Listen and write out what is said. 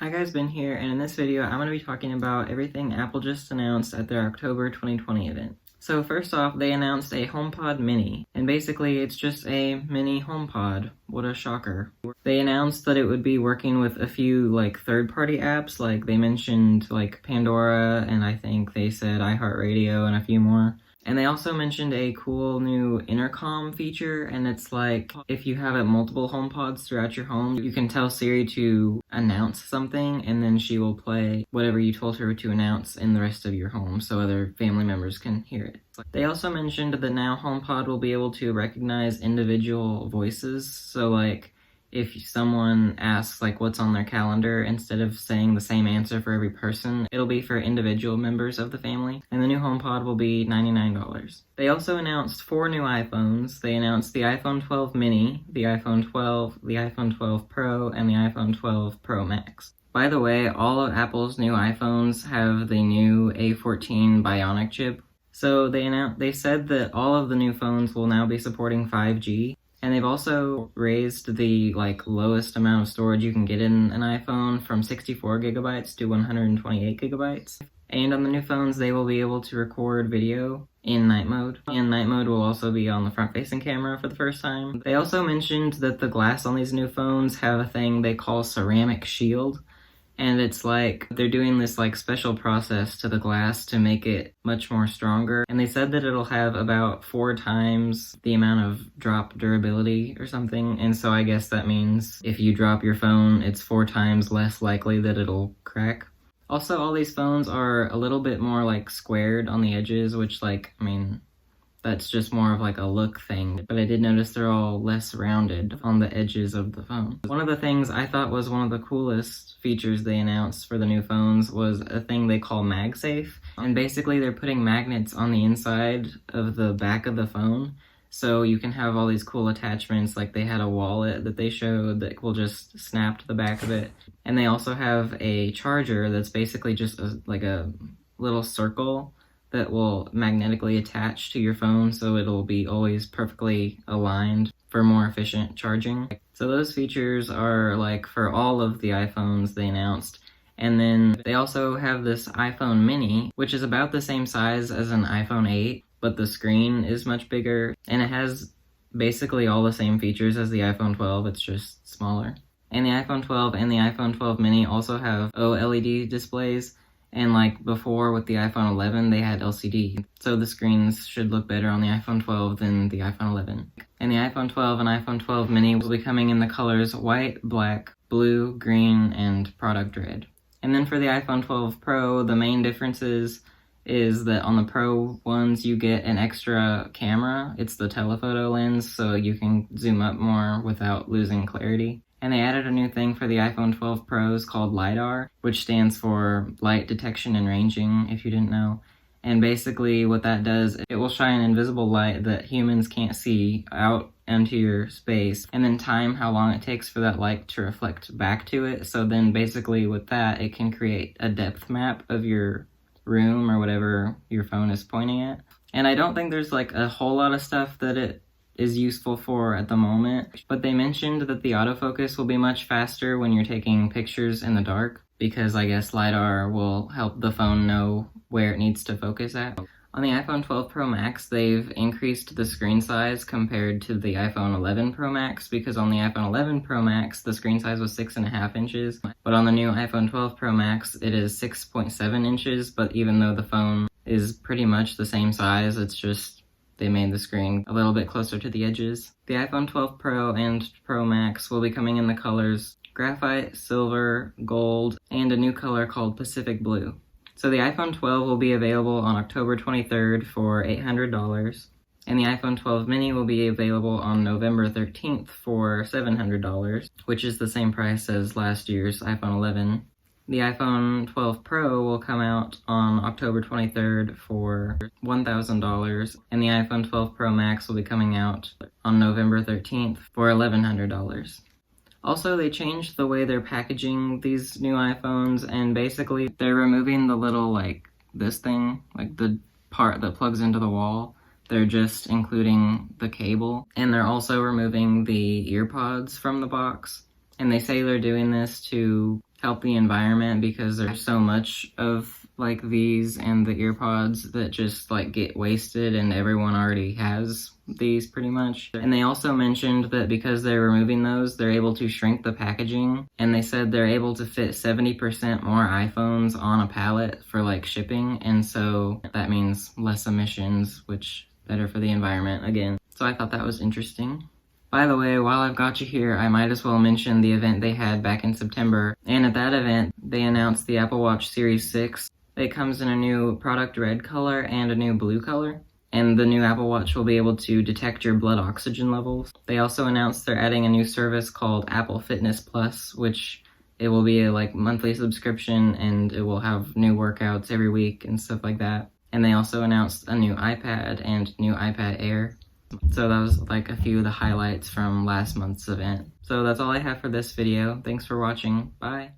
Hi guys, Ben here, and in this video I'm going to be talking about everything Apple just announced at their October 2020 event. So first off, they announced a HomePod Mini, and basically it's just a mini HomePod. What a shocker. They announced that it would be working with a few third-party apps, like they mentioned Pandora, and I think they said iHeartRadio and a few more. And they also mentioned a cool new intercom feature, and it's like if you have multiple HomePods throughout your home, you can tell Siri to announce something, and then she will play whatever you told her to announce in the rest of your home so other family members can hear it. They also mentioned that now HomePod will be able to recognize individual voices, so if someone asks what's on their calendar, instead of saying the same answer for every person, it'll be for individual members of the family, and the new HomePod will be $99. They also announced 4 new iPhones. They announced the iPhone 12 mini, the iPhone 12, the iPhone 12 Pro, and the iPhone 12 Pro Max. By the way, all of Apple's new iPhones have the new A14 Bionic chip. So they said that all of the new phones will now be supporting 5G. And they've also raised the lowest amount of storage you can get in an iPhone from 64 gigabytes to 128 gigabytes. And on the new phones, they will be able to record video in night mode. And night mode will also be on the front-facing camera for the first time. They also mentioned that the glass on these new phones have a thing they call ceramic shield. And it's they're doing this special process to the glass to make it much more stronger. And they said that it'll have about 4 times the amount of drop durability or something. And so I guess that means if you drop your phone, it's 4 times less likely that it'll crack. Also, all these phones are a little bit more squared on the edges, which that's just more of a look thing, but I did notice they're all less rounded on the edges of the phone. One of the things I thought was one of the coolest features they announced for the new phones was a thing they call MagSafe, and basically they're putting magnets on the inside of the back of the phone, so you can have all these cool attachments. They had a wallet that they showed that will just snap to the back of it, and they also have a charger that's basically just a little circle that will magnetically attach to your phone, so it'll be always perfectly aligned for more efficient charging. So those features are for all of the iPhones they announced. And then they also have this iPhone mini, which is about the same size as an iPhone 8, but the screen is much bigger, and it has basically all the same features as the iPhone 12, it's just smaller. And the iPhone 12 and the iPhone 12 mini also have OLED displays. And before with the iPhone 11, they had LCD. So the screens should look better on the iPhone 12 than the iPhone 11. And the iPhone 12 and iPhone 12 mini will be coming in the colors white, black, blue, green, and product red. And then for the iPhone 12 Pro, the main differences is that on the Pro ones, you get an extra camera. It's the telephoto lens, so you can zoom up more without losing clarity. And they added a new thing for the iPhone 12 Pros called LiDAR, which stands for Light Detection and Ranging, if you didn't know. And basically what that does, it will shine invisible light that humans can't see out into your space, and then time how long it takes for that light to reflect back to it. So then basically with that, it can create a depth map of your room or whatever your phone is pointing at. And I don't think there's a whole lot of stuff that it is useful for at the moment, but they mentioned that the autofocus will be much faster when you're taking pictures in the dark, because I guess LiDAR will help the phone know where it needs to focus at. On the iPhone 12 Pro Max, they've increased the screen size compared to the iPhone 11 Pro Max, because on the iPhone 11 Pro Max, the screen size was 6.5 inches, but on the new iPhone 12 Pro Max, it is 6.7 inches, but even though the phone is pretty much the same size, it's just they made the screen a little bit closer to the edges. The iPhone 12 Pro and Pro Max will be coming in the colors graphite, silver, gold, and a new color called Pacific Blue. So the iPhone 12 will be available on October 23rd for $800, and the iPhone 12 mini will be available on November 13th for $700, which is the same price as last year's iPhone 11. The iPhone 12 Pro will come out on October 23rd for $1,000, and the iPhone 12 Pro Max will be coming out on November 13th for $1,100. Also, they changed the way they're packaging these new iPhones, and basically they're removing the little, this thing, the part that plugs into the wall. They're just including the cable, and they're also removing the earpods from the box. And they say they're doing this to help the environment because there's so much of like these and the earpods that just like get wasted, and everyone already has these pretty much. And they also mentioned that because they're removing those, they're able to shrink the packaging, and they said they're able to fit 70% more iPhones on a pallet for like shipping, and so that means less emissions, which better for the environment again. So I thought that was interesting. By the way, while I've got you here, I might as well mention the event they had back in September. And at that event, they announced the Apple Watch Series 6. It comes in a new product red color and a new blue color. And the new Apple Watch will be able to detect your blood oxygen levels. They also announced they're adding a new service called Apple Fitness Plus, which it will be a like monthly subscription, and it will have new workouts every week and stuff like that. And they also announced a new iPad and new iPad Air. So that was like a few of the highlights from last month's event. So that's all I have for this video. Thanks for watching. Bye.